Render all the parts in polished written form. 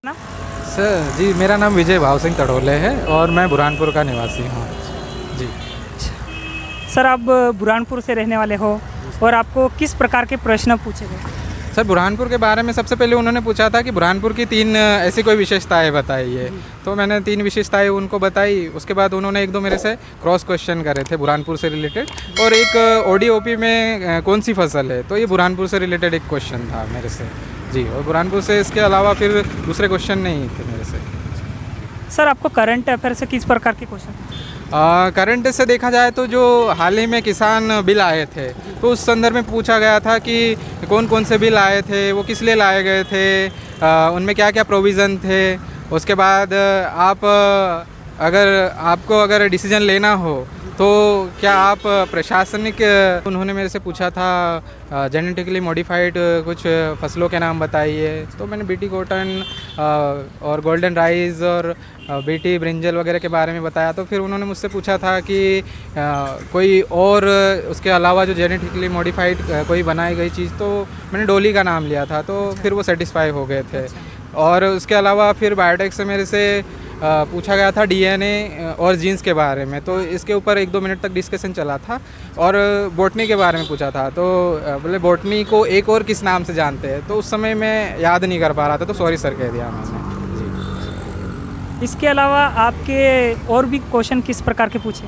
ना। सर जी, मेरा नाम विजय भाव सिंह तड़ोले है और मैं बुरहानपुर का निवासी हूँ। जी। सर आप बुरहानपुर से रहने वाले हो और आपको किस प्रकार के प्रश्न पूछे गए? सर, बुरहानपुर के बारे में सबसे पहले उन्होंने पूछा था कि बुरहानपुर की 3 ऐसी कोई विशेषताएं बताइए। तो मैंने 3 विशेषताएं उनको बताई। उसके बाद उन्होंने 1-2 मेरे से क्रॉस क्वेश्चन करे थे बुरहानपुर से रिलेटेड, और एक ओडीओपी में कौन सी फसल है, तो ये बुरहानपुर से रिलेटेड एक क्वेश्चन था मेरे से। जी, और बुरहानपुर से इसके अलावा फिर दूसरे क्वेश्चन नहीं थे मेरे से। सर आपको करंट अफेयर से किस प्रकार के क्वेश्चन? करंट से देखा जाए तो जो हाल ही में किसान बिल आए थे, तो उस संदर्भ में पूछा गया था कि कौन कौन से बिल आए थे, वो किस लिए लाए गए थे, उनमें क्या क्या प्रोविज़न थे। उसके बाद आपको अगर डिसीजन लेना हो तो क्या आप प्रशासनिक, उन्होंने मेरे से पूछा था जेनेटिकली मॉडिफाइड कुछ फसलों के नाम बताइए। तो मैंने बीटी कॉटन और गोल्डन राइस और बीटी ब्रिंजल वगैरह के बारे में बताया। तो फिर उन्होंने मुझसे पूछा था कि कोई और उसके अलावा जो जेनेटिकली मॉडिफाइड कोई बनाई गई चीज़, तो मैंने डोली का नाम लिया था, तो फिर वो सेटिस्फाई हो गए थे। और उसके अलावा फिर बायोटेक से मेरे से पूछा गया था डीएनए और जीन्स के बारे में, तो इसके ऊपर 1-2 मिनट तक डिस्कशन चला था। और बॉटनी के बारे में पूछा था, तो बोले बॉटनी को एक और किस नाम से जानते हैं, तो उस समय मैं याद नहीं कर पा रहा था, तो सॉरी सर कह दिया मैंने। जी। इसके अलावा आपके और भी क्वेश्चन किस प्रकार के पूछे?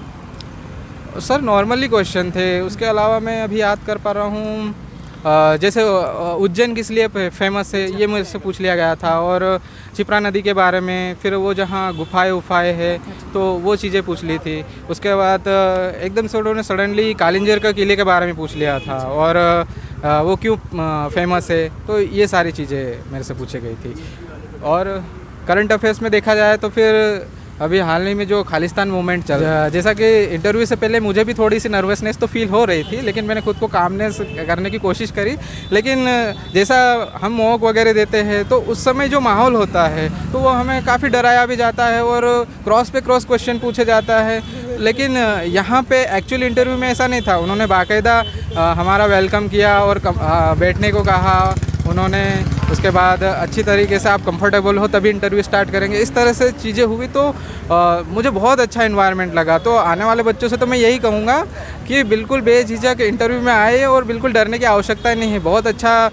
सर नॉर्मली क्वेश्चन थे। उसके अलावा मैं अभी याद कर पा रहा हूँ, जैसे उज्जैन किस लिए फेमस है, ये मुझसे से पूछ लिया गया था। और क्षिप्रा नदी के बारे में, फिर वो जहाँ गुफाएं उफाएँ है, तो वो चीज़ें पूछ ली थी। उसके बाद एकदम से उन्होंने सडनली कालिंजर का किले के बारे में पूछ लिया था, और वो क्यों फेमस है, तो ये सारी चीज़ें मेरे से पूछी गई थी। और करंट अफेयर्स में देखा जाए तो फिर अभी हाल ही में जो खालिस्तान मूवमेंट चल रहा है, जैसा कि इंटरव्यू से पहले मुझे भी थोड़ी सी नर्वसनेस तो फील हो रही थी, लेकिन मैंने खुद को कामनेस करने की कोशिश करी। लेकिन जैसा हम मॉक वगैरह देते हैं, तो उस समय जो माहौल होता है, तो वो हमें काफ़ी डराया भी जाता है और क्रॉस पे क्रॉस क्वेश्चन पूछे जाता है। लेकिन यहाँ पे एक्चुअल इंटरव्यू में ऐसा नहीं था। उन्होंने बाकायदा हमारा वेलकम किया और बैठने को कहा उन्होंने। उसके बाद अच्छी तरीके से आप कंफर्टेबल हो तभी इंटरव्यू स्टार्ट करेंगे, इस तरह से चीज़ें हुई। तो मुझे बहुत अच्छा इन्वायरमेंट लगा। तो आने वाले बच्चों से तो मैं यही कहूँगा कि बिल्कुल बेझिझक इंटरव्यू में आए और बिल्कुल डरने की आवश्यकता नहीं है। बहुत अच्छा